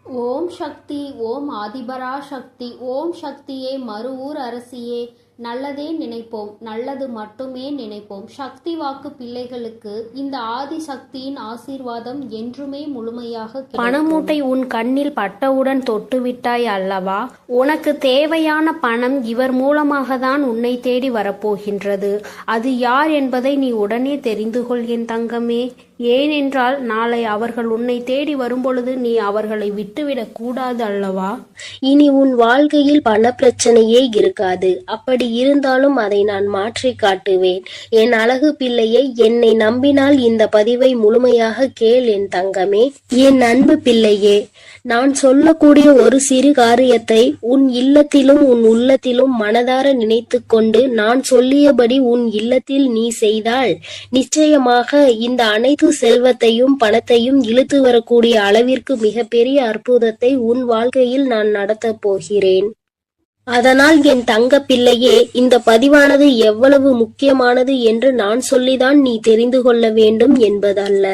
ஓம் சக்தி. ஓம் ஆதிபரா சக்தி. ஓம் சக்தியே, மறுவூர் அரசியே, நல்லதே நினைப்போம், நல்லது மட்டுமே நினைப்போம். சக்தி வாக்கு பிள்ளைகளுக்கு இந்த ஆதி சக்தியின் ஆசீர்வாதம் என்றுமே முழுமையாக கிடைக்கும். பணமூட்டை உன் கண்ணில் பட்டவுடன் தொட்டுவிட்டாய் அல்லவா? உனக்கு தேவையான பணம் இவர் மூலமாக தான் உன்னை தேடி வரப்போகின்றது. அது யார் என்பதை நீ உடனே தெரிந்து கொள் என் தங்கமே. ஏனென்றால் நாளை அவர்கள் உன்னை தேடி வரும்பொழுது நீ அவர்களை விட்டுவிடக் கூடாது அல்லவா? இனி உன் வாழ்க்கையில் பண பிரச்சனையே இருக்காது. அப்படி இருந்தாலும் அதை நான் மாற்றி காட்டுவேன். என் அழகு பிள்ளையை, என்னை நம்பினால் இந்த பதிவை முழுமையாக கேள் என் தங்கமே. என் அன்பு பிள்ளையே, நான் சொல்லக்கூடிய ஒரு சிறு காரியத்தை உன் இல்லத்திலும் உன் உள்ளத்திலும் மனதார நினைத்து கொண்டு நான் சொல்லியபடி உன் இல்லத்தில் நீ செய்தால் நிச்சயமாக இந்த அனைத்து செல்வத்தையும் பணத்தையும் இழுத்து வரக்கூடிய அளவிற்கு மிகப்பெரிய அற்புதத்தை உன் வாழ்க்கையில் நான் நடத்தப் போகிறேன். அதனால் என் தங்க பிள்ளையே, இந்த பதிவானது எவ்வளவு முக்கியமானது என்று நான் சொல்லிதான் நீ தெரிந்து கொள்ள வேண்டும் என்பதல்ல.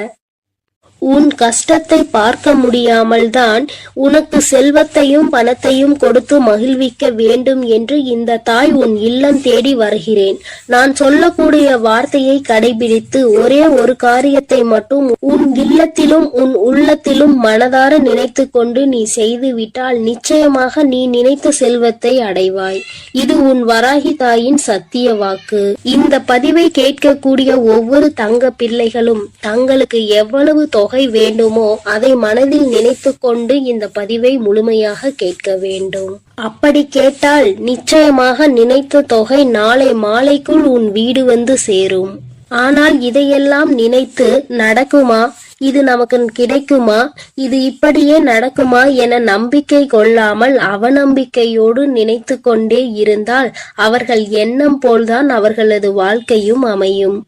உன் கஷ்டத்தை பார்க்க முடியாமல் தான் உனக்கு செல்வத்தையும் பணத்தையும் கொடுத்து மகிழ்விக்க வேண்டும் என்று இந்த தாய் உன் இல்லம் தேடி வருகிறேன். நான் சொல்லக்கூடிய வார்த்தையை கடைபிடித்து ஒரே ஒரு காரியத்தை மட்டும் உன் இல்லத்திலும் உன் உள்ளத்திலும் மனதார நினைத்து கொண்டு நீ செய்து விட்டால் நிச்சயமாக நீ நினைத்த செல்வத்தை அடைவாய். இது உன் வராகி தாயின் சத்திய வாக்கு. இந்த பதிவை கேட்கக்கூடிய ஒவ்வொரு தங்க பிள்ளைகளும் தங்களுக்கு எவ்வளவு தொகை வேண்டுமோ அதை மனதில் நினைத்து கொண்டு இந்த பதிவை முழுமையாக கேட்க வேண்டும். அப்படி கேட்டால் நிச்சயமாக நினைத்த தொகை நாளை மாலைக்குள் உன் வீடு வந்து சேரும். ஆனால் இதையெல்லாம் நினைத்து நடக்குமா, இது நமக்கு கிடைக்குமா, இது இப்படியே நடக்குமா என நம்பிக்கை கொள்ளாமல் அவநம்பிக்கையோடு நினைத்து கொண்டே இருந்தால் அவர்கள் எண்ணம் போல்தான் அவர்களது வாழ்க்கையும் அமையும்.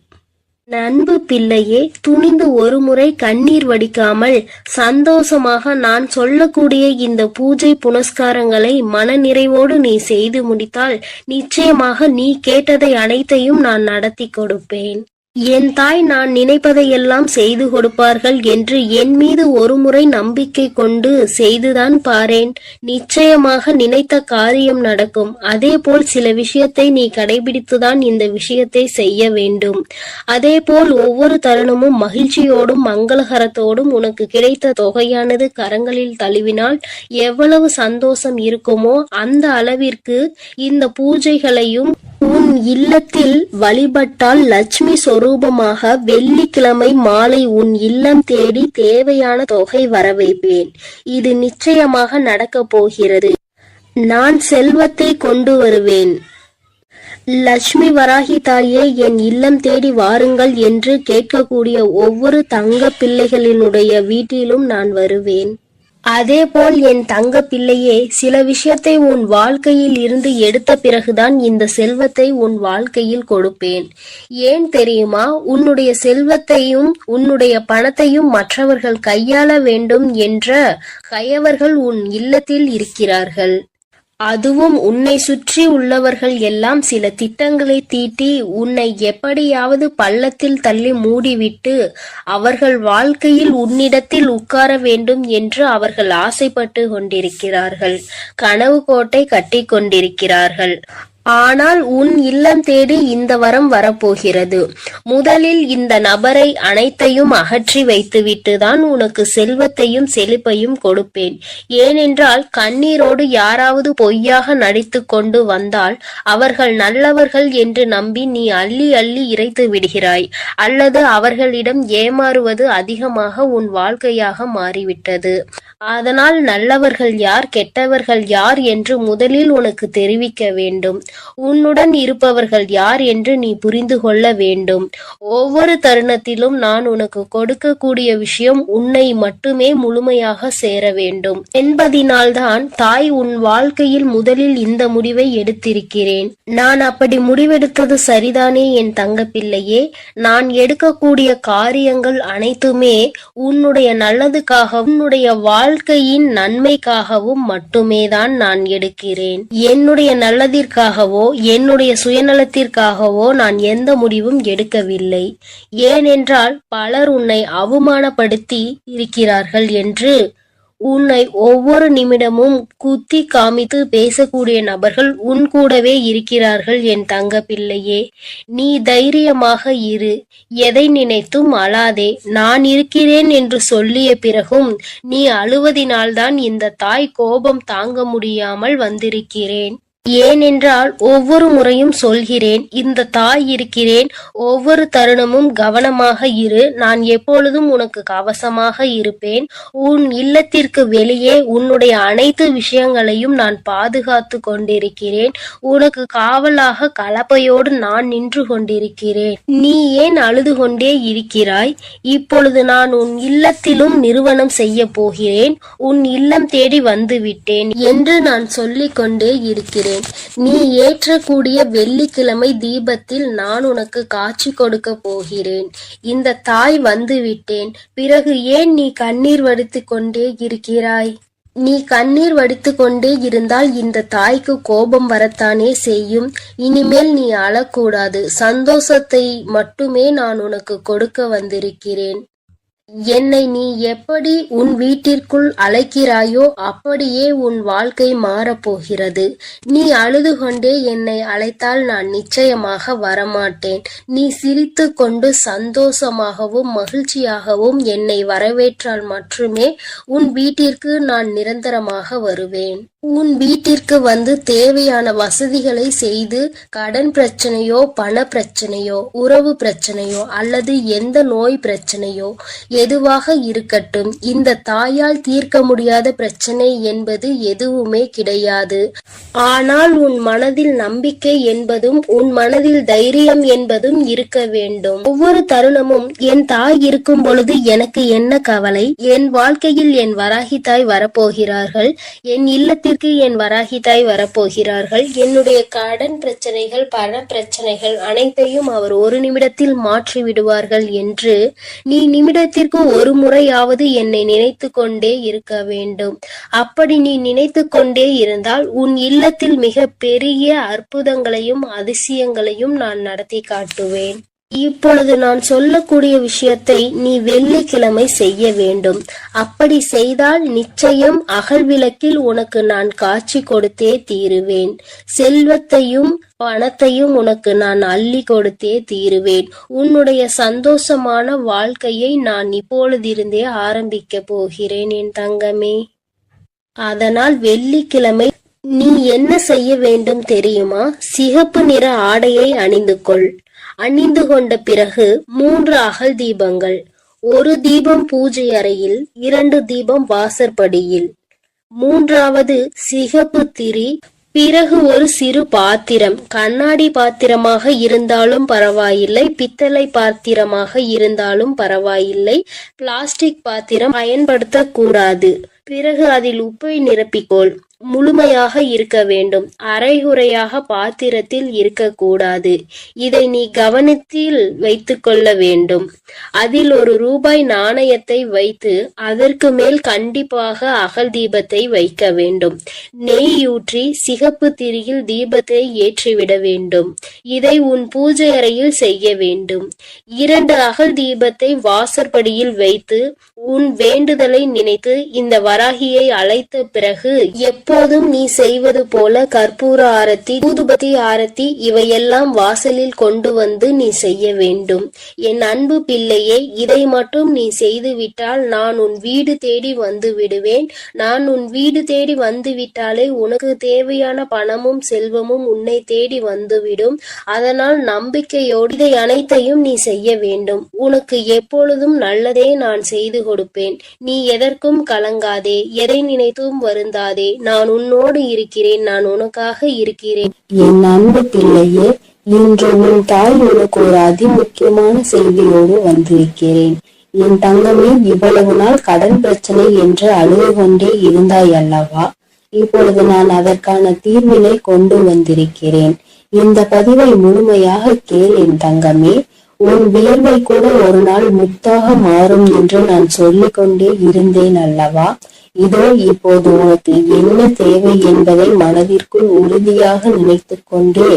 அன்பு பிள்ளையே, துணிந்து ஒரு முறை கண்ணீர் வடிக்காமல் சந்தோஷமாக நான் சொல்லக்கூடிய இந்த பூஜை புனஸ்காரங்களை மன நிறைவோடு நீ செய்து முடித்தால் நிச்சயமாக நீ கேட்டதை அனைத்தையும் நான் நடத்தி கொடுப்பேன். என் தாய் நான் நினைப்பதையெல்லாம் செய்து கொடுப்பார்கள் என்று என் மீது ஒரு முறை நம்பிக்கை கொண்டு செய்துதான் பாரேன். நிச்சயமாக நினைத்த காரியம் நடக்கும். அதே போல் சில விஷயத்தை நீ கடைபிடித்துதான் இந்த விஷயத்தை செய்ய வேண்டும். அதே போல் ஒவ்வொரு தருணமும் மகிழ்ச்சியோடும் மங்களகரத்தோடும் உனக்கு கிடைத்த தொகையானது கரங்களில் தழுவினால் எவ்வளவு சந்தோஷம் இருக்குமோ அந்த அளவிற்கு இந்த பூஜைகளையும் உன் இல்லத்தில் வழிபட்டால் லட்சுமி சொரூபமாக வெள்ளிக்கிழமை மாலை உன் இல்லம் தேடி தேவையான தொகை வரவைப்பேன். இது நிச்சயமாக நடக்கப் போகிறது. நான் செல்வத்தை கொண்டு வருவேன். லட்சுமி வராகி தாயே, என் இல்லம் தேடி வாருங்கள் என்று கேட்கக்கூடிய ஒவ்வொரு தங்க பிள்ளைகளினுடைய வீட்டிலும் நான் வருவேன். அதேபோல் என் தங்க பிள்ளையே, சில விஷயத்தை உன் வாழ்க்கையில் இருந்து எடுத்த பிறகுதான் இந்த செல்வத்தை உன் வாழ்க்கையில் கொடுப்பேன். ஏன் தெரியுமா? உன்னுடைய செல்வத்தையும் உன்னுடைய பணத்தையும் மற்றவர்கள் கையாள வேண்டும் என்ற கயவர்கள் உன் இல்லத்தில் இருக்கிறார்கள். அதுவும் உன்னை சுற்றி உள்ளவர்கள் எல்லாம் சில திட்டங்களை தீட்டி உன்னை எப்படியாவது பள்ளத்தில் தள்ளி மூடிவிட்டு அவர்கள் வாழ்க்கையில் உன்னிடத்தில் உட்கார வேண்டும் என்று அவர்கள் ஆசைப்பட்டு கொண்டிருக்கிறார்கள். கனவு கோட்டை கட்டி கொண்டிருக்கிறார்கள். ஆனால் உன் இல்லம் தேடி இந்த வரம் வரப்போகிறது. முதலில் இந்த நபரை அனைத்தையும் அகற்றி வைத்துவிட்டு தான் உனக்கு செல்வத்தையும் செழிப்பையும் கொடுப்பேன். ஏனென்றால் கண்ணீரோடு யாராவது பொய்யாக நடித்து கொண்டு வந்தால் அவர்கள் நல்லவர்கள் என்று நம்பி நீ அள்ளி அள்ளி இறைத்து விடுகிறாய். அல்லது அவர்களிடம் ஏமாறுவது அதிகமாக உன் வாழ்க்கையாக மாறிவிட்டது. அதனால் நல்லவர்கள் யார் கெட்டவர்கள் யார் என்று முதலில் உனக்கு தெரிவிக்க வேண்டும். உன்னுடன் இருப்பவர்கள் யார் என்று நீ புரிந்து கொள்ள வேண்டும். ஒவ்வொரு தருணத்திலும் நான் உனக்கு கொடுக்கக்கூடிய விஷயம் உன்னை மட்டுமே முழுமையாக சேர வேண்டும் என்பதினால்தான் தாய் உன் வாழ்க்கையில் முதலில் இந்த முடிவை எடுத்திருக்கிறேன். நான் அப்படி முடிவெடுத்தது சரிதானே என் தங்க பிள்ளையே? நான் எடுக்கக்கூடிய காரியங்கள் அனைத்துமே உன்னுடைய நல்லதுக்காக உன்னுடைய வாழ்க்கையின் நன்மைக்காகவும் மட்டுமே தான் நான் எடுக்கிறேன். என்னுடைய நல்லதிற்காகவோ என்னுடைய சுயநலத்திற்காகவோ நான் எந்த முடிவும் எடுக்கவில்லை. ஏனென்றால் பலர் உன்னை அவமானப்படுத்தி இருக்கிறார்கள் என்று உன்னை ஒவ்வொரு நிமிடமும் குத்தி காமித்து பேசக்கூடிய நபர்கள் உன் கூடவே இருக்கிறார்கள் என் தங்க பிள்ளையே. நீ தைரியமாக இரு, எதை நினைத்தும் அழாதே. நான் இருக்கிறேன் என்று சொல்லிய பிறகும் நீ அழுவதினால்தான் இந்த தாய் கோபம் தாங்க முடியாமல் வந்திருக்கிறேன். ஏனென்றால் ஒவ்வொரு முறையும் சொல்கிறேன், இந்த தாய் இருக்கிறேன், ஒவ்வொரு தருணமும் கவனமாக இரு, நான் எப்பொழுதும் உனக்கு கவசமாக இருப்பேன். உன் இல்லத்திற்கு வெளியே உன்னுடைய அனைத்து விஷயங்களையும் நான் பாதுகாத்து கொண்டிருக்கிறேன். உனக்கு காவலாக கலப்பையோடு நான் நின்று கொண்டிருக்கிறேன். நீ ஏன் அழுது கொண்டே இருக்கிறாய்? இப்பொழுது நான் உன் இல்லத்திலும் நிறுவனம் செய்ய போகிறேன். உன் இல்லம் தேடி வந்து விட்டேன் என்று நான் சொல்லிக் கொண்டே இருக்கிறேன். நீ ஏற்றக்கூடிய வெள்ளிக்கிழமை தீபத்தில் நான் உனக்கு காட்சி கொடுக்க போகிறேன். இந்த தாய் வந்து விட்டேன். பிறகு ஏன் நீ கண்ணீர் வடித்துக் கொண்டே இருக்கிறாய்? நீ கண்ணீர் வடித்துக் கொண்டே இருந்தால் இந்த தாய்க்கு கோபம் வரத்தானே செய்யும். இனிமேல் நீ அழக்கூடாது. சந்தோஷத்தை மட்டுமே நான் உனக்கு கொடுக்க வந்திருக்கிறேன். என்னை நீ எப்படி உன் வீட்டிற்குள் அழைக்கிறாயோ அப்படியே உன் வாழ்க்கை மாறப்போகிறது. நீ அழுது கொண்டே என்னை அழைத்தால் நான் நிச்சயமாக வரமாட்டேன். நீ சிரித்து கொண்டு சந்தோஷமாகவும் மகிழ்ச்சியாகவும் என்னை வரவேற்றால் மட்டுமே உன் வீட்டிற்கு நான் நிரந்தரமாக வருவேன். உன் வீட்டிற்கு வந்து தேவையான வசதிகளை செய்து கடன் பிரச்சனையோ, பண பிரச்சனையோ, உறவு பிரச்சனையோ அல்லது எந்த நோய் பிரச்சனையோ எதுவாக இருக்கட்டும், இந்த தாயால் தீர்க்க முடியாத பிரச்சனை என்பது எதுவுமே கிடையாது. ஆனால் உன் மனதில் நம்பிக்கை என்பதும் உன் மனதில் தைரியம் என்பதும் இருக்க வேண்டும். ஒவ்வொரு தருணமும் என் தாய் இருக்கும் பொழுது எனக்கு என்ன கவலை? என் வாழ்க்கையில் என் வராகி தாய் வரப்போகிறார்கள். என் இல்லத்தில் என் வராகி தாய் வரப்போகிறார்கள். என்னுடைய கடன் பிரச்சனைகள், பண பிரச்சனைகள் அனைத்தையும் அவர் ஒரு நிமிடத்தில் மாற்றி விடுவார்கள் என்று நீ நிமிடத்திற்கு ஒரு முறையாவது என்னை நினைத்து கொண்டே இருக்க வேண்டும். அப்படி நீ நினைத்து கொண்டே இருந்தால் உன் இல்லத்தில் மிக பெரிய அற்புதங்களையும் அதிசயங்களையும் நான் நடத்தி காட்டுவேன். இப்பொழுது நான் சொல்லக்கூடிய விஷயத்தை நீ வெள்ளிக்கிழமை செய்ய வேண்டும். அப்படி செய்தால் நிச்சயம் அகல் விளக்கில் உனக்கு நான் காட்சி கொடுத்தே தீருவேன். செல்வத்தையும் பணத்தையும் உனக்கு நான் அள்ளி கொடுத்தே தீருவேன். உன்னுடைய சந்தோஷமான வாழ்க்கையை நான் இப்பொழுதிருந்தே ஆரம்பிக்க போகிறேன் என் தங்கமே. அதனால் வெள்ளிக்கிழமை நீ என்ன செய்ய வேண்டும் தெரியுமா? சிகப்பு நிற ஆடையை அணிந்து கொள். அணிந்து கொண்ட பிறகு 3 அகல் தீபங்கள், 1 தீபம் பூஜை அறையில், 2 தீபம் வாசற்படியில், 3வது சிகப்பு திரி. பிறகு ஒரு சிறு பாத்திரம், கண்ணாடி பாத்திரமாக இருந்தாலும் பரவாயில்லை, பித்தளை பாத்திரமாக இருந்தாலும் பரவாயில்லை, பிளாஸ்டிக் பாத்திரம் பயன்படுத்தக்கூடாது. பிறகு அதில் உப்பை நிரப்பிக்கொள். முழுமையாக இருக்க வேண்டும், அரைகுறையாக பாத்திரத்தில் இருக்கக்கூடாது. இதை நீ கவனத்தில் வைத்துக் கொள்ள வேண்டும். அதில் ₹1 நாணயத்தை வைத்து அதற்கு மேல் கண்டிப்பாக அகல் தீபத்தை வைக்க வேண்டும். நெய் ஊற்றி சிகப்பு திரியில் தீபத்தை ஏற்றிவிட வேண்டும். இதை உன் பூஜை அறையில் செய்ய வேண்டும். 2 அகல் தீபத்தை வாசற்படியில் வைத்து உன் வேண்டுதலை நினைத்து இந்த வராகியை அழைத்த பிறகு எப்போதும் நீ செய்வது போல கற்பூர ஆரத்தி, ஊதுபத்தி ஆரத்தி இவையெல்லாம் வாசலில் கொண்டு வந்து நீ செய்ய வேண்டும். என் அன்பு பிள்ளையே, இதை மட்டும் நீ செய்துவிட்டால் நான் உன் வீடு தேடி வந்து விடுவேன். நான் உன் வீடு தேடி வந்து விட்டாலே உனக்கு தேவையான பணமும் செல்வமும் உன்னை தேடி வந்துவிடும். அதனால் நம்பிக்கையோடு இதை அனைத்தையும் நீ செய்ய வேண்டும். உனக்கு எப்பொழுதும் நல்லதே நான் செய்து கொடுப்பேன். நீ எதற்கும் கலங்காதே, எதை நினைத்தும் வருந்தாதே. நான் உன்னோடு இருக்கிறேன், நான் உனக்காக இருக்கிறேன். என் அன்பு பிள்ளையே, இன்று உன் தாய் உனக்கு ஒரு அதிமுக்கியமான செய்தியோடு வந்திருக்கிறேன். என் தங்கமே, இவ்வளவு நாள் கடன் பிரச்சனை என்று அழுது கொண்டே இருந்தாய் அல்லவா? இப்பொழுது நான் அதற்கான தீர்வினை கொண்டு வந்திருக்கிறேன். இந்த பதிவை முழுமையாக கேள் என் தங்கமே. உன் வியர்வை கூட ஒரு நாள் முத்தாக மாறும் என்று நான் சொல்லிக் கொண்டே இருந்தேன் அல்லவா? இதோ இப்போது உனக்கு என்ன தேவை என்பதை மனதிற்குள் உறுதியாக நினைத்து கொண்டே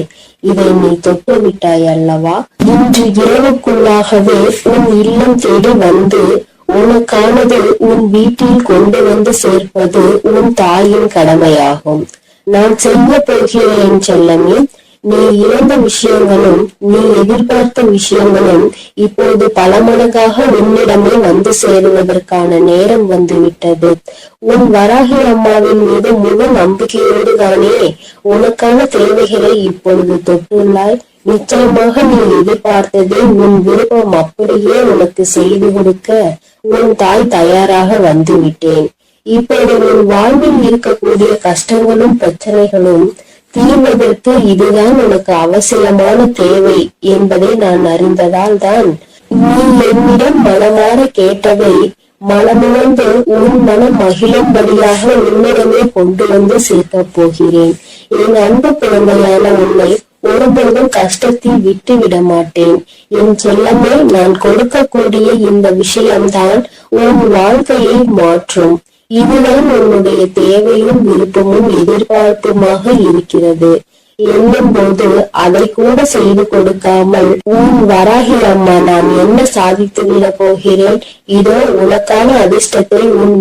இதை நீ தொட்டு விட்டாய் அல்லவா? இன்று இரவுக்குள்ளாகவே உன் இல்லம் தேடி வந்து உனக்கானது உன் வீட்டில் கொண்டு வந்து சேர்ப்பது உன் தாயின் கடமையாகும். நான் செய்ய போகிறேன் செல்லமே. நீ இழந்த விஷயங்களும் நீ எதிர்பார்த்த விஷயங்களும் இப்போது பல மடங்காக உன்னிடமே வந்து சேருவதற்கான நேரம் வந்துவிட்டது. உன் வராகி அம்மாவின் மீது முழு நம்பிக்கையோடு தானே உனக்கான தேவைகளை இப்பொழுது தொட்டுள்ளாய். நிச்சயமாக நீ எதிர்பார்த்ததே உன் விருப்பம் அப்படியே உனக்கு செய்து கொடுக்க உன் தாய் தயாராக வந்து விட்டேன். இப்போது உன் வாழ்வில் இருக்கக்கூடிய கஷ்டங்களும் பிரச்சனைகளும் தீர்வதற்கு இதுதான் உனக்கு அவசியமான தேவை என்பதை நான் அறிந்ததால் தான் நீ என்னிடம் மனமாற கேட்டவை மனமுணர்ந்து உன் மனம் மகிழும்படியாக உன்னிடமே கொண்டு வந்து சேர்க்கப் போகிறேன். என் அன்பு குழந்தையான உன்னை ஒருபோதும் கஷ்டத்தில் விட்டு விட மாட்டேன். என் செல்லமே, நான் கொடுக்கக்கூடிய இந்த விஷயம்தான் உன் வாழ்க்கையை மாற்றும். இதுதான் உன்னுடைய தேவையும் விருப்பமும் எதிர்பார்ப்புமாக இருக்கிறது என்னும் போது அதை கூட செய்து கொடுக்காமல் உன் வராகி அம்மா நான் என்ன சாதித்து விட போகிறேன், இதோ உனக்கான அதிர்ஷ்டத்தை உன்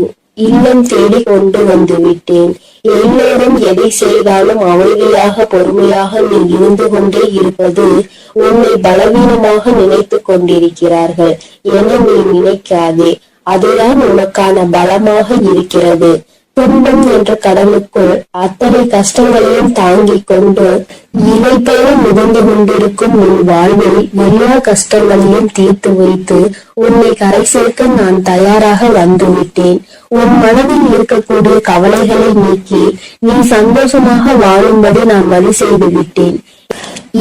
இல்லம் தேடி கொண்டு வந்து விட்டேன். எல்லோரும் எதை செய்தாலும் அமைதியாக பொறுமையாக நீ இருந்து கொண்டே இருப்பது உன்னை பலவீனமாக நினைத்து கொண்டிருக்கிறார்கள் என நீ நினைக்காதே. அதுதான் உனக்கான பலமாக இருக்கிறது. துன்பம் என்ற கடலுக்குள் அத்தனை கஷ்டங்களையும் தாங்கிக் கொண்டு இலை போல மிதந்து கொண்டிருக்கும் உன் வாழ்வில் எல்லா கஷ்டங்களையும் தீர்த்து வைத்து உன்னை கரை சேர்க்க நான் தயாராக வந்துவிட்டேன். உன் மனதில் இருக்கக்கூடிய கவலைகளை நீக்கி நீ சந்தோஷமாக வாழும்படி நான் வழி செய்து விட்டேன்.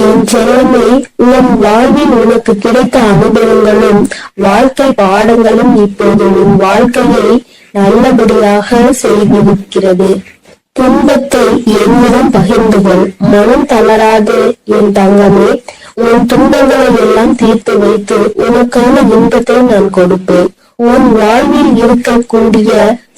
என் செல்லமே, உன் வாழ்வில் உனக்கு கிடைத்த அனுபவங்களும் வாழ்க்கை பாடங்களும் இப்போது உன் வாழ்க்கையை நல்லபடியாக செய்திருக்கிறது. துன்பத்தை என்னிடம் பகிர்ந்து கொள், மனம் தளராது என் தங்கமே. உன் துன்பங்களை எல்லாம் தீர்த்து வைத்து உனக்கான இன்பத்தை நான் கொடுப்பேன். உன் வாழ்வில் இருக்கக்கூடிய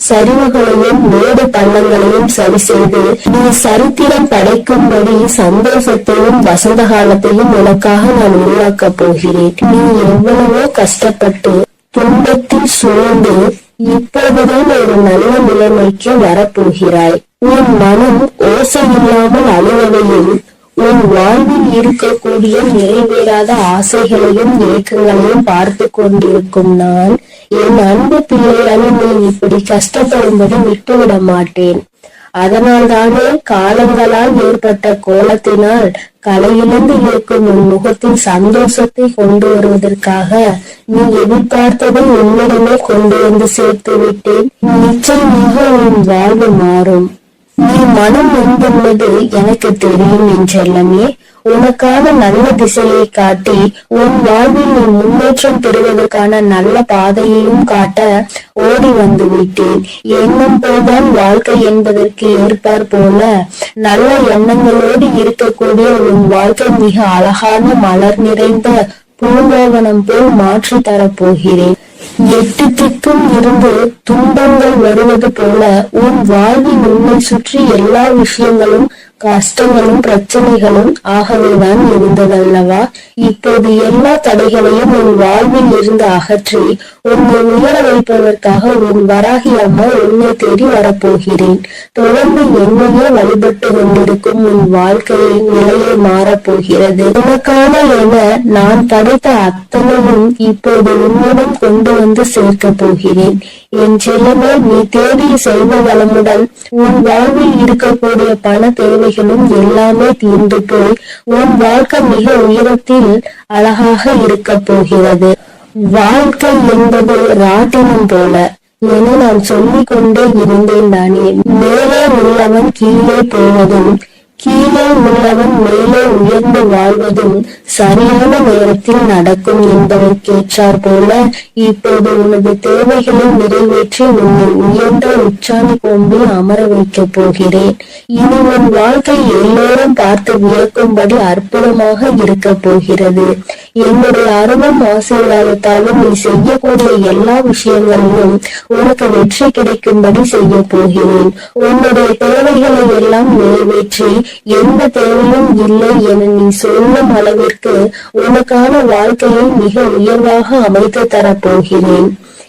சரிவுகளையும் மேடு பள்ளங்களையும் சரி செய்து நீ சரித்திரம் படைக்கும்படி சந்தோஷத்தையும் வசந்த காலத்தையும் உனக்காக நான் உருவாக்கப் போகிறேன். நீ எவ்வளவோ கஷ்டப்பட்டு துன்பத்தில் சூழ்ந்து இப்போதுதான் ஒரு நல்ல நிலைமைக்கு வரப்போகிறாய். உன் மனம் ஓசை இல்லாமல் அழுவதையும் உன் வாழ்வில் இருக்கக்கூடிய நிறைவேறாத ஆசைகளையும் ஏக்கங்களையும் பார்த்து கொண்டிருக்கும் நான் என் அன்பு பிள்ளையான நீ இப்படி கஷ்டப்படும்படி விட்டுவிட மாட்டேன். அதனால் தானே காலங்களால் ஏற்பட்ட கோலத்தினால் கலையிலிருந்து இருக்கும் உன் முகத்தில் சந்தோஷத்தை கொண்டு வருவதற்காக நீ எதிர்பார்த்ததை உன்னிடமே கொண்டு வந்து சேர்த்து விட்டேன். நிச்சயமாக உன் வாழ்வு மாறும். நீ மனம் நொந்துள்ளது எனக்கு தெரியும் என் செல்லமே. உனக்கான நல்ல திசையை காட்டி உன் வாழ்வில் நீ முன்னேற்றம் பெறுவதற்கான நல்ல பாதையையும் காட்ட ஓடி வந்து விட்டேன். எண்ணம் போல்தான் வாழ்க்கை என்பதற்கு ஏற்பார் போல நல்ல எண்ணங்களோடு இருக்கக்கூடிய உன் வாழ்க்கை மிக அழகான மலர் நிறைந்த பூங்காவனம் போல் மாற்றி தரப்போகிறேன். எட்டு திக்கும் இருந்து துன்பங்கள் வருவது போல உன் வாழ்வில் உன்னை சுற்றி எல்லா விஷயங்களும் கஷ்டங்களும் பிரச்சனைகளும் ஆகவேதான் இருந்ததல்லவா? இப்போது எல்லா தடைகளையும் உன் வாழ்வில் இருந்து அகற்றி உன்னை உயர வைப்பதற்காக உன் வராகி அம்மா உன்னை தேடி வரப்போகிறேன். தொடர்ந்து என்னையே வழிபட்டு கொண்டிருக்கும் உன் வாழ்க்கையின் நிலையை மாறப்போகிறது. உனக்கான என நான் படைத்த அத்தனையும் இப்போது உன்னிடம் கொண்டு வந்து சேர்க்க போகிறேன். என் செல்லமே, நீ தேடிய செல்வ வளமுடன் உன் வாழ்வில் இருக்கக்கூடிய பண தேவைகளும் எல்லாமே தீர்ந்து போய் உன் வாழ்க்கை மிக உயரத்தில் அழகாக இருக்க போகிறது. வாழ்க்கை என்பது ராட்டினம் போல என நான் சொல்லிக் கொண்டே இருந்தேன் தானே. மேலே உள்ளவன் கீழே போவதும் கீழே உள்ளவன் மேலே உயர்ந்து வாழ்வதும் சரியான நேரத்தில் நடக்கும் என்பதற்கேற்றார் போல இப்போது உனது தேவைகளை நிறைவேற்றி உன்னை உயர்ந்த உச்சாணி கொம்பில் அமர வைக்கப் போகிறேன். இனி உன் வாழ்க்கை எல்லோரும் பார்த்து வியக்கும்படி அற்புதமாக இருக்க போகிறது. என்னுடைய அருளும் ஆசீர்வாதத்தாலும் நீ செய்யக்கூடிய எல்லா விஷயங்களிலும் உனக்கு வெற்றி கிடைக்கும்படி செய்ய போகிறேன். உன்னுடைய தேவைகளை எல்லாம் நிறைவேற்றி எந்த தேவையும் இல்லை என நீ சொல்லும் அளவிற்கு உனக்கான வாழ்க்கையை மிக உயர்வாக அமைத்து தரப்போகிறேன்.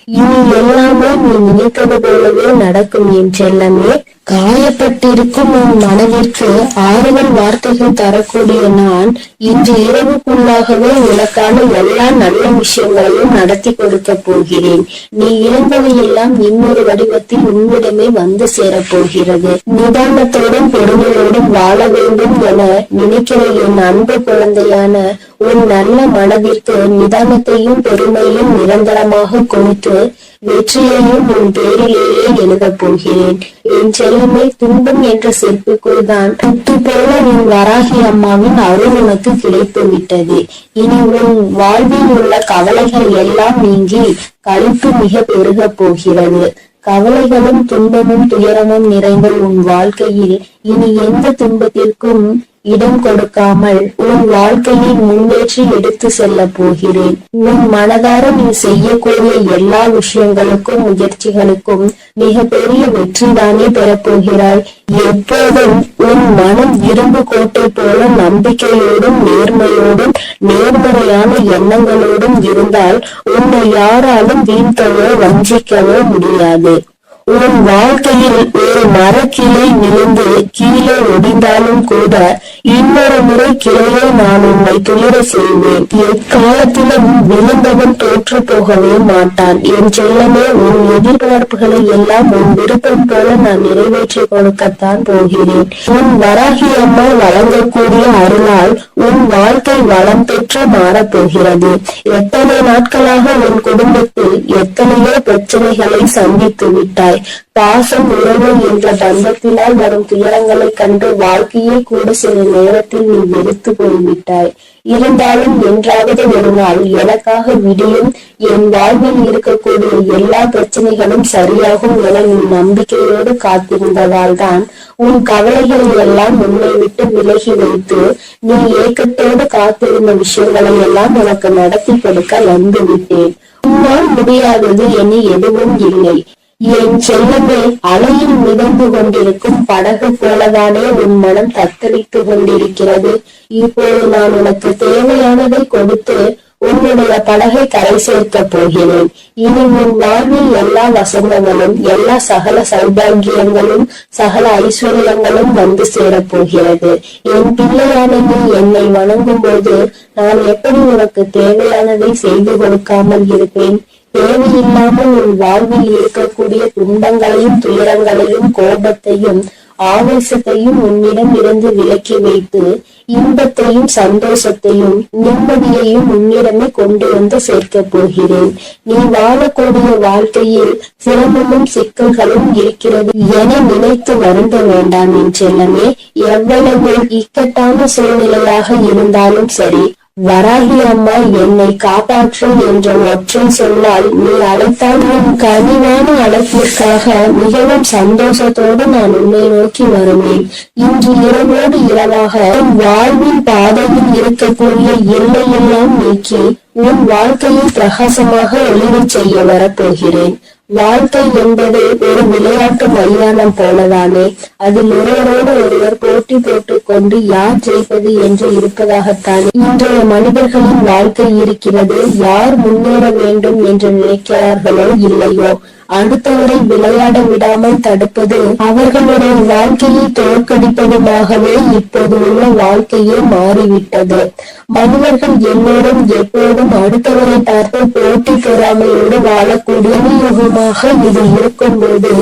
இனி எல்லாமே நீ நினைத்தது போலவே நடக்கும் என் செல்லமே. காயப்பட்டிருக்கும் உன் மனதிற்கு ஆறுதல் வார்த்தைகள் தரக்கூடிய நான் இன்று இரவுக்குள்ளாகவே உனக்கான எல்லா நல்ல விஷயங்களையும் நடத்தி கொடுக்க போகிறேன். நீ இழந்தவையெல்லாம் இன்னொரு வடிவத்தில் உன்னிடமே வந்து சேரப்போகிறது. நிதானத்தோடும் பொறுமையோடும் வாழ வேண்டும் என நினைக்கிற என் அன்பு குழந்தையான உன் நல்ல மனதிற்கு நிதானத்தையும் பெருமையும் நிரந்தரமாக கொடுத்து வெற்றியையும் உன் பேரிலேயே எழுதப் போகிறேன். என் செல்லமே, துன்பம் என்ற செருப்புக்குள் தான் முத்து போல உன் வராகி அம்மாவின் அருள் உனக்கு கிடைத்து விட்டது. இனி உன் வாழ்வில் உள்ள கவலைகள் எல்லாம் நீங்கி களிப்பு மிக பெருக போகிறது. கவலைகளும் துன்பமும் துயரமும் நிறைந்த உன் வாழ்க்கையில் இனி எந்த துன்பத்திற்கும் இடம் கொடுக்காமல் உன் வாழ்க்கையை முன்னேற்றி எடுத்து செல்ல போகிறேன். உன் மனதார நீ செய்யக்கூடிய எல்லா விஷயங்களுக்கும் முயற்சிகளுக்கும் மிக பெரிய வெற்றிதானே பெறப்போகிறாய். எப்போதும் உன் மனம் இரும்பு கோட்டை போல நம்பிக்கையோடும் நேர்மையோடும் நேர்மறையான எண்ணங்களோடும் இருந்தால் உன்னை யாராலும் வீழ்த்தவோ வஞ்சிக்கவோ முடியாது. உன் வாழ்க்கையில் ஒரு மரக்கிளை விழுந்து கீழே ஒடிந்தாலும் கூட இன்னொரு முறை கிளையை நான் உன்னை துயர செய்வேன். எக்காலத்திலும் விழுந்தவன் தோற்று போகவே மாட்டான். என் செல்லமே, உன் எதிர்பார்ப்புகளை எல்லாம் உன் விருப்பம் போல நான் நிறைவேற்றி கொடுக்கத்தான் போகிறேன். உன் வராகி அம்மா வழங்கக்கூடிய அருளால் உன் வாழ்க்கை வளம் பெற்று மாறப்போகிறது. எத்தனை நாட்களாக உன் குடும்பத்தில் எத்தனையோ பிரச்சனைகளை சந்தித்து விட்டாய். பாசம், உறவு என்ற பந்தத்தினால் வரும் துயரங்களை கண்டு வாழ்க்கையை கூட சில நேரத்தில் நீ வெறுத்து போய்விட்டாய். இருந்தாலும் என்றாவது ஒரு நாள் எனக்காக விடியும், என் வாழ்வில் இருக்கக்கூடிய எல்லா பிரச்சனைகளும் சரியாகும் என நீ நம்பிக்கையோடு காத்திருந்ததால் தான் உன் கவலைகளை எல்லாம் உன்னை விட்டு விலகி வைத்து நீ ஏக்கத்தோடு காத்திருந்த விஷயங்களை எல்லாம் உனக்கு நடத்தி கொடுக்க வந்து விட்டேன். உன்னால் முடியாதது என எதுவும் இல்லை. என் செல்லமே, அலையில் மிதந்து கொண்டிருக்கும் படகு போலதானே உன் மனம் தத்தளித்து கொண்டிருக்கிறது. இப்போது நான் உனக்கு தேவையானதை கொடுத்து உன்னுடைய படகை கரை சேர்க்க போகிறேன். இனி உன் வாழ்வில் எல்லா வசந்தங்களும் எல்லா சகல சௌபாகியங்களும் சகல ஐஸ்வர்யங்களும் வந்து சேரப்போகிறது. என் பிள்ளையான நீ என்னை வணங்கும் போது நான் எப்படி உனக்கு தேவையானதை செய்து கொடுக்காமல் இருப்பேன்? தேவையில்லாமல் உன் வாழ்வில் இருக்கக்கூடிய துன்பங்களையும் துயரங்களையும் கோபத்தையும் ஆவேசத்தையும் உன்னிடம் இருந்து விலக்கி வைத்து இன்பத்தையும் சந்தோஷத்தையும் நிம்மதியையும் உன்னிடமே கொண்டு வந்து சேர்க்க போகிறேன். நீ வாழக்கூடிய வாழ்க்கையில் சிரமமும் சிக்கல்களும் இருக்கிறது என நினைத்து வருந்த வேண்டாம் என் செல்லமே. எவ்வளவு இக்கட்டான சூழ்நிலையாக இருந்தாலும் சரி, வராகி அம்மா என்னை காப்பாற்று என்ற ஒற்றை சொன்னால் நீ அழைத்தால் உன் கனிவான அழைப்பிற்காக மிகவும் சந்தோஷத்தோடு நான் உன்னை நோக்கி வருவேன். இன்று இரவோடு இரவாக உன் வாழ்வின் பாதையில் இருக்கக்கூடிய எல்லையெல்லாம் நீக்கி உன் வாழ்க்கையை பிரகாசமாக ஒளிரச் செய்ய வரப்போகிறேன். வாழ்க்கை என்பது ஒரு விளையாட்டு மைதானம் போலதானே. அதில் ஒருவரோடு ஒருவர் போட்டி போட்டுக் கொண்டு யார் ஜெயிப்பது என்று இருப்பதாகத்தான் இன்றைய மனிதர்களின் வாழ்க்கை இருக்கிறது. யார் முன்னேற வேண்டும் என்று நினைக்கிறார்களோ இல்லையோ, அடுத்தவரை விளையாட விடாமல் தடுப்பது அவர்களுடைய வாழ்க்கையை தோற்கடிப்பதுமாகவே இப்போது உள்ள வாழ்க்கையே மாறிவிட்டது. மனிதர்கள் எல்லோரும் எப்போதும் அடுத்தவரை பார்த்து போட்டி பொறாமையோடு வாழக்கூடிய யுகமாக இது இருக்கும்போது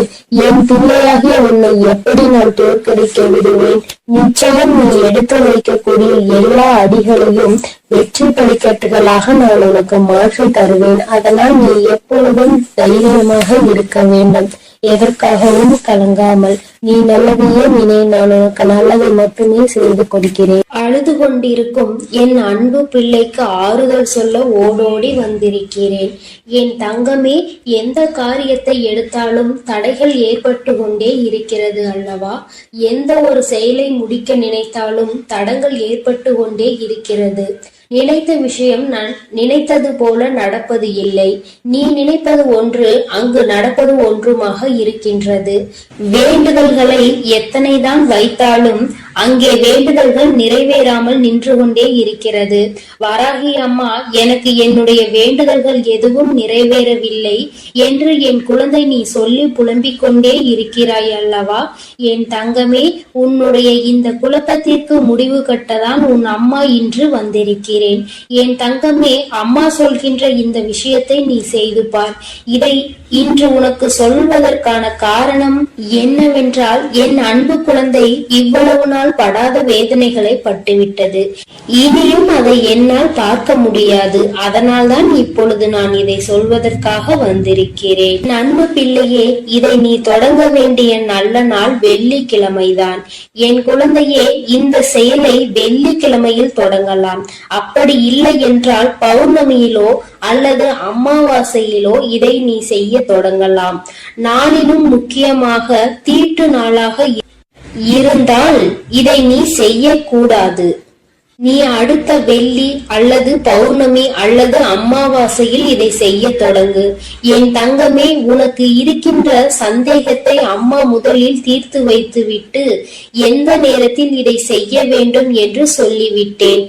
என் பிள்ளையாகிய உன்னை எப்படி நான் தோற்கடிக்க விடுவேன்? நிச்சயம் நீ எடுத்து வைக்கக்கூடிய எல்லா அடிகளையும் வெற்றி படிக்கட்டுகளாக நான் உனக்கு மாற்றி தருவேன். அதனால் நீ எப்பொழுதும் தைரியமாக இருக்க வேண்டும். எதற்காகவும் கலங்காமல் நீ நல்லதையே நினை. நான் உனக்கு நல்லதை மட்டுமே செய்து கொடுக்கிறேன். அழுது கொண்டிருக்கும் என் அன்பு பிள்ளைக்கு ஆறுதல் சொல்ல ஓடோடி வந்திருக்கிறேன். என் தங்கமே, எந்த காரியத்தை எடுத்தாலும் தடைகள் ஏற்பட்டு கொண்டே இருக்கிறது அல்லவா? எந்த ஒரு செயலை முடிக்க நினைத்தாலும் தடங்கள் ஏற்பட்டு கொண்டே இருக்கிறது. நினைத்த விஷயம் நான் நினைத்தது போல நடப்பது இல்லை. நீ நினைப்பது ஒன்று, அங்கு நடப்பது ஒன்றுமாக இருக்கின்றது. வேண்டுதல்களை எத்தனைதான் வைத்தாலும் அங்கே வேண்டுதல்கள் நிறைவேறாமல் நின்று கொண்டே இருக்கிறது. வராகி அம்மா, எனக்கு என்னுடைய வேண்டுதல்கள் எதுவும் நிறைவேறவில்லை என்று என் குழந்தை நீ சொல்லி புலம்பிக் கொண்டே இருக்கிறாய் அல்லவா? என் தங்கமே, உன்னுடைய இந்த குழப்பத்திற்கு முடிவு கட்டதான் உன் அம்மா இன்று வந்திருக்கிறேன். என் தங்கமே, அம்மா சொல்கின்ற இந்த விஷயத்தை நீ செய்து பார். இதை இன்று உனக்கு சொல்வதற்கான காரணம் என்னவென்றால், என் அன்பு குழந்தை இவ்வளவு நாள் படாத வேதனைகளை பட்டுவிட்டது. இனியும் அதை என்னால் பார்க்க முடியாது. அதனால்தான் இப்பொழுது நான் இதை சொல்வதற்காக வந்திருக்கிறேன். என் அன்பு பிள்ளையே, இதை நீ தொடங்க வேண்டிய நல்ல நாள் வெள்ளிக்கிழமைதான். என் குழந்தையே, இந்த செயலை வெள்ளிக்கிழமையில் தொடங்கலாம். அப்படி இல்லை என்றால் பௌர்ணமியிலோ அல்லது அமாவாசையிலோ இதை நீ செய்ய தொடங்கலாம். நாளிலும் முக்கியமாக தீட்டு நாளாக இருந்தால் இதை நீ செய்யக்கூடாது. நீ அடுத்த வெள்ளி அல்லது பௌர்ணமி அல்லது அமாவாசையில் இதை செய்ய தொடங்கு. என் தங்கமே, உனக்கு இருக்கின்ற சந்தேகத்தை அம்மா முதலில் தீர்த்து வைத்துவிட்டு எந்த நேரத்தில் இதை செய்ய வேண்டும் என்று சொல்லிவிட்டேன்.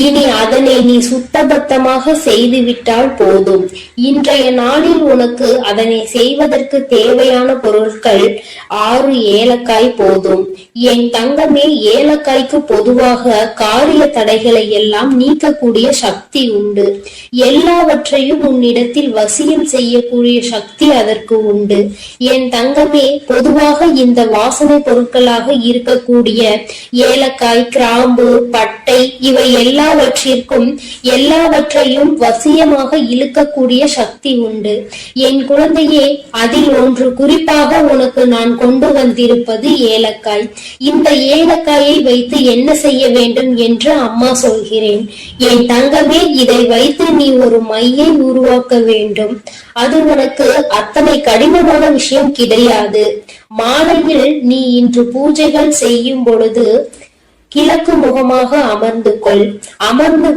இனி அதனை நீ சுத்தபத்தமாக செய்துவிட்டால் போதும். இன்றைய நாளில் உனக்கு அதனை செய்வதற்கு தேவையான பொருட்கள் 6 ஏலக்காய் போதும். என் தங்கமே, ஏலக்காய்க்கு பொதுவாக காரிய தடைகளை எல்லாம் நீக்கக்கூடிய சக்தி உண்டு. எல்லாவற்றையும் உன்னிடத்தில் வசியம் செய்யக்கூடிய சக்தி அதற்கு உண்டு. என் தங்கமே, பொதுவாக இந்த வாசனை பொருட்களாக இருக்கக்கூடிய ஏலக்காய், கிராம்பு, பட்டை இவை எல்லாவற்றையும் வசியமாக இழுக்கக்கூடிய சக்தி உண்டு. என் குழந்தையே, அதில் ஒன்று குறிப்பாக உனக்கு நான் கொண்டு வந்திருப்பது ஏலக்காய். இந்த ஏலக்காயை வைத்து என்ன செய்ய வேண்டும் என்று அம்மா சொல்கிறேன். என் தங்கமே, இதை வைத்து நீ ஒரு மையை உருவாக்க வேண்டும். அது உனக்கு அத்தனை கடினமான விஷயம் கிடையாது. மாலையில் நீ இன்று பூஜைகள் செய்யும் பொழுது கிழக்கு முகமாக அமர்ந்து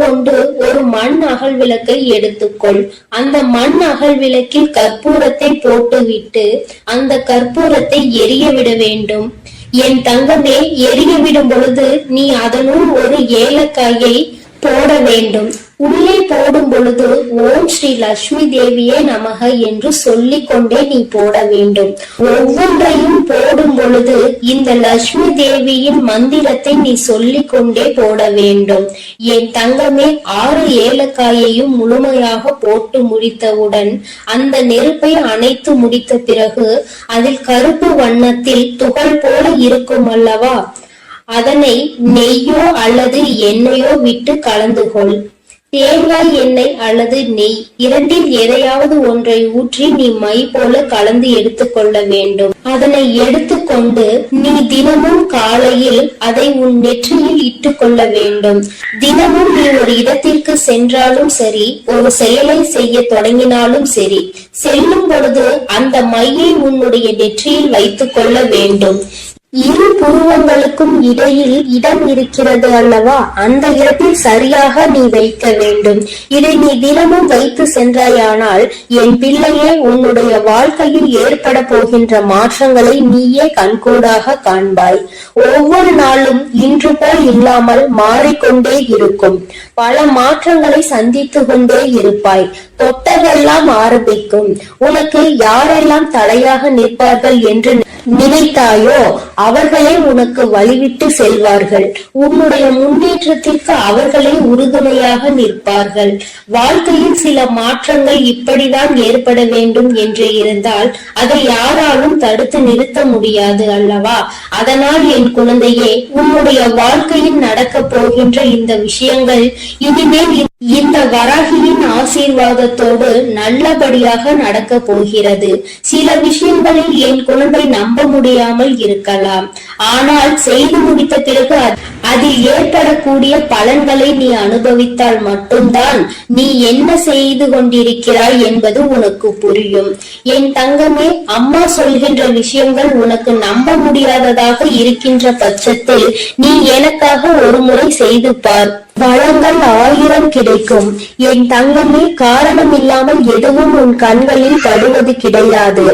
கொண்டு ஒரு மண் அகல் விளக்கை எடுத்துக்கொள். அந்த மண் அகல் விளக்கில் கற்பூரத்தை போட்டுவிட்டு அந்த கற்பூரத்தை எரிய விட வேண்டும். என் தங்கமே, எரிய விடும் பொழுது நீ அதனுள் ஒரு ஏலக்காயை போட வேண்டும். உள்ளே போடும் பொழுது ஓம் ஸ்ரீ லட்சுமி தேவியே நமக என்று சொல்லிக் கொண்டே நீ போட வேண்டும். ஒவ்வொன்றையும் போடும் பொழுது இந்த லட்சுமி தேவியின் மந்திரத்தை நீ சொல்லிக் கொண்டே போட வேண்டும். என் தங்கமே, 6 ஏலக்காயையும் முழுமையாக போட்டு முடித்தவுடன் அந்த நெருப்பை அணைத்து முடித்த பிறகு அதில் கருப்பு வண்ணத்தில் துகள் போல இருக்கும் அல்லவா, அதனை நெய்யோ அல்லது எண்ணெயோ விட்டு கலந்து கொள். தேங்காய் எண்ணெய் அல்லது நெய் இரண்டில் எதையாவது ஒன்றை ஊற்றி நீ மை போல கலந்து எடுத்துக்கொள்ள வேண்டும். அதனை எடுத்துக்கொண்டு நீ தினமும் காலையில் அதை உன் நெற்றியில் இட்டுக் கொள்ள வேண்டும். தினமும் நீ ஒரு இடத்திற்கு சென்றாலும் சரி, ஒரு செயலை செய்ய தொடங்கினாலும் சரி, செல்லும் பொழுது அந்த மையை உன்னுடைய நெற்றியில் வைத்துக் கொள்ள வேண்டும். இரு புருவங்களுக்கும் இடையில் இடம் இருக்கிறது அல்லவா, அந்த இடத்தில் சரியாக நீ வைக்க வேண்டும். இதை நீ தினமும் வைத்து சென்றாயானால் என் பிள்ளையே, உன்னுடைய வாழ்க்கையில் ஏற்பட போகின்ற மாற்றங்களை நீயே கண்கூடாக காண்பாய். ஒவ்வொரு நாளும் இன்று போல் இல்லாமல் மாறிக்கொண்டே இருக்கும். பல மாற்றங்களை சந்தித்து கொண்டே இருப்பாய். தொட்டதெல்லாம் ஆரம்பிக்கும். உனக்கு யாரெல்லாம் தடையாக நிற்பார்கள் என்று நினைத்தாயோ அவர்களே உனக்கு வழிவிட்டு செல்வார்கள். உன்னுடைய முன்னேற்றத்திற்கு அவர்களே உறுதுணையாக நிற்பார்கள். வாழ்க்கையில் சில மாற்றங்கள் இப்படிதான் ஏற்பட வேண்டும் என்று இருந்தால் அதை யாராலும் தடுத்து நிறுத்த முடியாது அல்லவா? அதனால் என் குழந்தையே, உன்னுடைய வாழ்க்கையில் நடக்க போகின்ற இந்த விஷயங்கள் இனிமேல் இந்த வராகியின் ஆசீர்வாதத்தோடு நல்லபடியாக நடக்க போகிறது. சில விஷயங்களில் என் குழந்தை நம்ப முடியாமல் இருக்கலாம். ஆனால் செய்து முடித்த பிறகு அதில் ஏற்படக்கூடிய பலன்களை நீ அனுபவித்தால் மட்டும்தான் நீ என்ன செய்து கொண்டிருக்கிறாய் என்பது உனக்கு புரியும். என் தங்கமே, அம்மா சொல்கின்ற விஷயங்கள் உனக்கு நம்ப முடியாததாக இருக்கின்ற பட்சத்தில் நீ எனக்காக ஒரு முறை செய்து பார். வளங்கள் 1000 கிடைக்கும். என் தங்கமே, காரணம் இல்லாமல் எதுவும் உன் கண்களில் படுவது கிடையாது.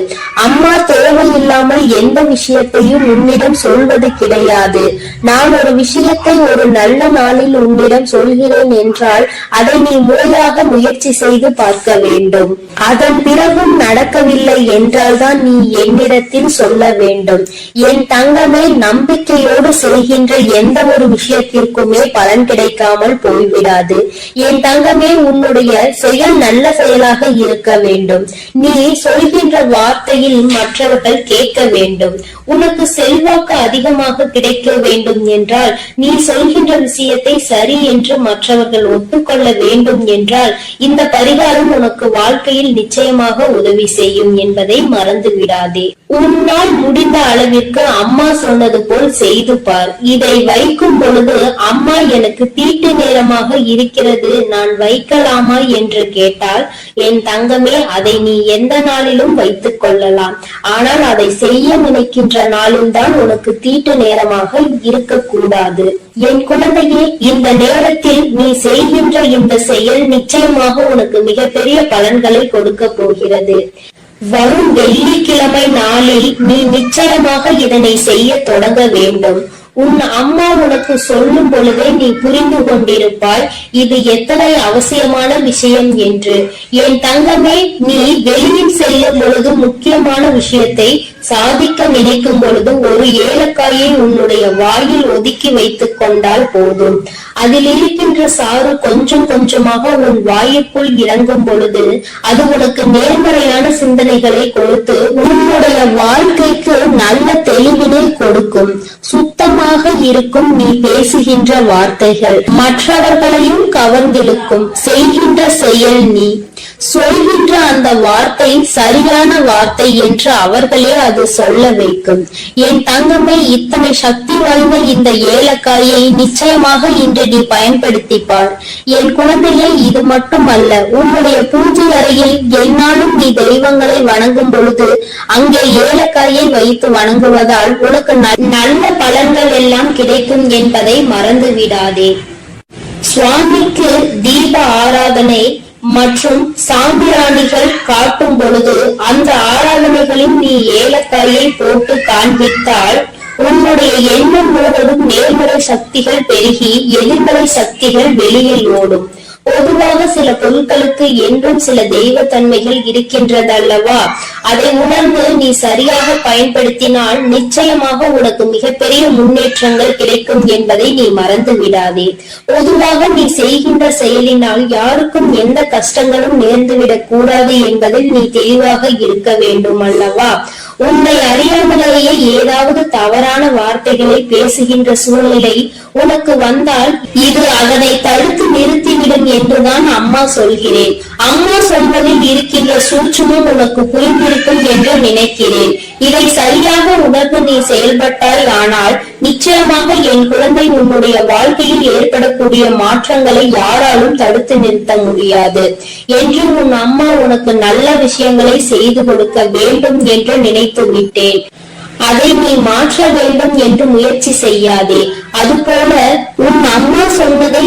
அம்மா தேவையில்லாமல் எந்த விஷயத்தையும் உன்னிடம் சொல்வது கிடையாது. நான் ஒரு விஷயத்தை ஒரு நல்ல நாளில் உன்னிடம் சொல்கிறேன் என்றால் அதை நீ முறையாக முயற்சி செய்து பார்க்க வேண்டும். அதன் பிறகும் நடக்கவில்லை என்றால் தான் நீ என்னிடத்தில் சொல்ல வேண்டும். என் தங்கமே, நம்பிக்கையோடு செய்கின்ற எந்த ஒரு விஷயத்திற்குமே பலன் கிடைக்காமல் போய்விடாது. என் தங்கமே, உன்னுடைய செயல் நல்ல செயலாக இருக்க வேண்டும். நீ சொல்கின்ற வார்த்தையில் மற்றவர்கள் கேட்க வேண்டும். உனக்கு செல்வாக்கு அதிகமாக கிடைக்க வேண்டும் என்றால் நீ சொல்கின்ற விஷயத்தை சரி என்று மற்றவர்கள் ஒத்துக்கொள்ள வேண்டும் என்றால் இந்த பரிகாரம் உனக்கு வாழ்க்கையில் நிச்சயமாக உதவி செய்யும் என்பதை மறந்து விடாதே. உன்னால் முடிந்த அளவிற்கு அம்மா சொன்னது போல் செய்து பார். இதை வைக்கும் பொழுது அம்மா எனக்கு தீட்டு நேரமாக இருக்கிறது, நான் வைக்கலாமா என்று கேட்டால், என் தங்கமே, அதை நீ எந்த நாளிலும் வைத்துக் கொள்ளலாம். ஆனால் அதை செய்ய நினைக்கின்ற நாளில் தான் உனக்கு தீட்டு நேரமாக இருக்கக்கூடாது. என் குழந்தையே, இந்த நேரத்தில் நீ செய்கின்ற இந்த செயல் நிச்சயமாக உனக்கு மிகப்பெரிய பலன்களை கொடுக்க போகிறது. வரும் வெள்ளிக்கிழமை நாளில் நீ நிச்சயமாக இதனை செய்ய தொடங்க வேண்டும். உன் அம்மா உனக்கு சொல்லும் பொழுதே நீ புரிந்து கொண்டிருப்பாய் இது எத்தனை அவசியமான விஷயம் என்று. என் தங்கமே, நீ வெளியில் செல்லும் பொழுது முக்கியமான விஷயத்தை சாதிக்க நினைக்கும் பொழுது ஒரு ஏலக்காயை உன்னுடைய வாயில் ஒதுக்கி வைத்துக் கொண்டால் போதும். அதில் இருக்கின்ற சாறு கொஞ்சம் கொஞ்சமாக உன் வாயுக்குள் இறங்கும் பொழுது அது உனக்கு நேர்மறையான சிந்தனைகளை கொடுத்து உன்னுடைய வாழ்க்கைக்கு நல்ல தெளிவினை கொடுக்கும். சுத்தமாக இருக்கும் நீ பேசுகின்ற வார்த்தைகள் மற்றவர்களையும் கவர்ந்திழுக்கும். செய்கின்ற செயல் நீ சொல்கின்ற அந்த வார்த்தை சரியான வார்த்தை என்று அவர்களே அது சொல்ல வைக்கும். என் தங்கமே, இத்தனை சக்தி வாய்ந்த இந்த ஏலக்காயை நிச்சயமாக இன்று நீ பயன்படுத்திப்பார். என் குழந்தையே, இது மட்டுமல்ல, உன்னுடைய பூஜை அறையில் எந்நாளும் நீ தெய்வங்களை வணங்கும் பொழுது அங்கே ஏலக்காயை வைத்து வணங்குவதால் உனக்கு நல்ல பலன்கள் எல்லாம் கிடைக்கும் என்பதை மறந்து விடாதே. சுவாமிக்கு தீப ஆராதனை மற்றும் சாம்பிராணிகள் காட்டும் பொழுது அந்த ஆராதனைகளில் நீ ஏலக்காயை போட்டு காண்பித்தால் உன்னுடைய எண்ணம் முழுவதும் நேர்மறை சக்திகள் பெருகி எதிர்மறை சக்திகள் வெளியில் ஓடும். பொதுவாக சில பொருட்களுக்கு என்றும் சில தெய்வ தன்மைகள் இருக்கின்றது அல்லவா? அதை உணர்ந்து நீ சரியாக பயன்படுத்தினால் நிச்சயமாக உனக்கு மிகப்பெரிய முன்னேற்றங்கள் கிடைக்கும் என்பதை நீ மறந்து விடாதே. பொதுவாக நீ செய்கின்ற செயலினால் யாருக்கும் எந்த கஷ்டங்களும் நேர்ந்துவிடக் கூடாது என்பதில் நீ தெளிவாக இருக்க வேண்டும் அல்லவா? உன்னை அறியாமலேயே ஏதாவது தவறான வார்த்தைகளை பேசுகின்ற சூழ்நிலை உனக்கு வந்தால் இது அதனை தடுத்து நிறுத்திவிடும் என்றுதான் அம்மா சொல்கிறேன். அம்மா சொல்வதில் இருக்கின்ற சூட்சுமம் உனக்கு புரிந்திருக்கும் என்று நினைக்கிறேன். இதை சரியாக உணர்ந்து நீ செயல்பட்டாய் ஆனால் நிச்சயமாக என் குழந்தை உன்னுடைய வாழ்க்கையில் ஏற்படக்கூடிய மாற்றங்களை யாராலும் தடுத்து நிறுத்த முடியாது என்று உன் அம்மா உனக்கு நல்ல விஷயங்களை செய்து கொடுக்க வேண்டும் என்று நினைத்து விட்டேன். அதை நீ மாற்ற வேண்டும் என்று முயற்சி செய்யாதே. அதுபோல உன் அம்மா சொன்னதை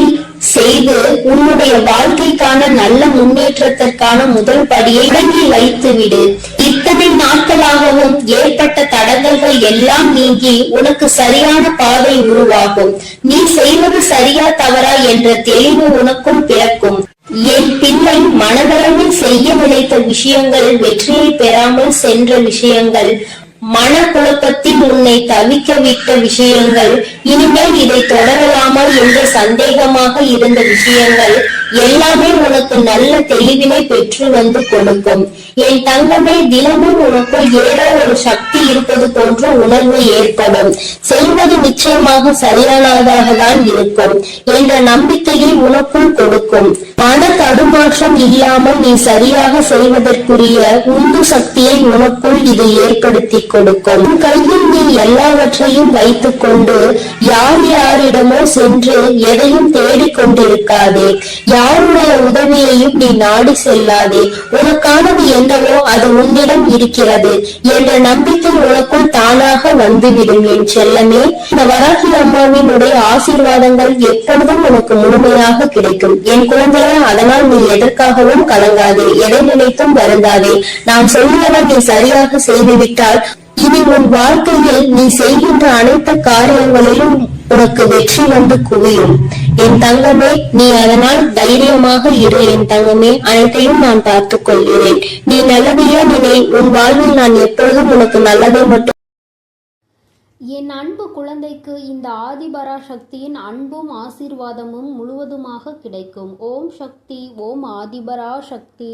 செய்து உன்னுடைய வாழ்க்கைக்கான நல்ல முன்னேற்றத்திற்கான முதல் படியை இறங்கி வைத்து விடு. இத்தனை நாட்களாகவும் ஏற்பட்ட தடங்கல்கள் எல்லாம் நீங்கி உனக்கு சரியான பாதை உருவாகும். நீ செய்வது சரியா தவறா என்ற தெளிவு உனக்கும் பிறக்கும். என் பிள்ளை, மனதளவில் செய்ய நினைத்த விஷயங்கள் வெற்றியை பெறாமல் சென்ற விஷயங்கள், மனக்குழப்பத்தில் உன்னை தவிக்க விட்ட விஷயங்கள், இனிமேல் இதை தொடரலாமா என்ற சந்தேகமாக இருந்த விஷயங்கள் எல்லாமே உனக்கு நல்ல தெளிவினை பெற்று வந்து கொடுக்கும். என் தங்கமே, தினமும் உனக்குள் ஏதோ ஒரு சக்தி இருப்பது போன்ற உணர்வு ஏற்படும். செய்வது நிச்சயமாக சரியானதாக தான் இருக்கும் என்ற நம்பிக்கையை உனக்குள் கொடுக்கும். மன தடுமாற்றம் இல்லாமல் நீ சரியாக செய்வதற்குரிய உந்து சக்தியை உனக்குள் இது ஏற்படுத்தி கொடுக்கும். கையில் நீ எல்லாவற்றையும் வைத்துக் கொண்டு யார் யாரிடமோ சென்று எதையும் தேடிக்கொண்டிருக்காதே. யாருடைய உதவியையும் நீ நாடி செல்லாதே. உனக்கானது என்னவோ அது உன்னிடம் இருக்கிறது என்ற நம்பிக்கை உனக்குள் தானாக வந்துவிடும் என் செல்லமே. இந்த வராகி அம்மாவினுடைய ஆசீர்வாதங்கள் எப்பொழுதும் உனக்கு முழுமையாக கிடைக்கும் என் குழந்தையா. அதனால் நீ எதற்காகவும் கலங்காதே, எதை நினைத்தும் வருந்தாதே. நான் சொல்லுவதை நீ சரியாக செய்துவிட்டால் இனி உன் வாழ்க்கையில் நீ செய்கின்ற அனைத்து காரியங்களிலும் உனக்கு வெற்றி வந்து குவியும் என் தங்கமே. நீ அதனால் தைரியமாக இரு என் தங்கமே. அனைத்தையும் நான் பார்த்துக் கொள்கிறேன். நீ நல்லதையே நினை. உன் வாழ்வில் நான் எப்பொழுதும் உனக்கு நல்லதை மட்டும். என் அன்பு குழந்தைக்கு இந்த ஆதிபரா சக்தியின் அன்பும் ஆசீர்வாதமும் முழுவதுமாக கிடைக்கும். ஓம் சக்தி, ஓம் ஆதிபரா சக்தி.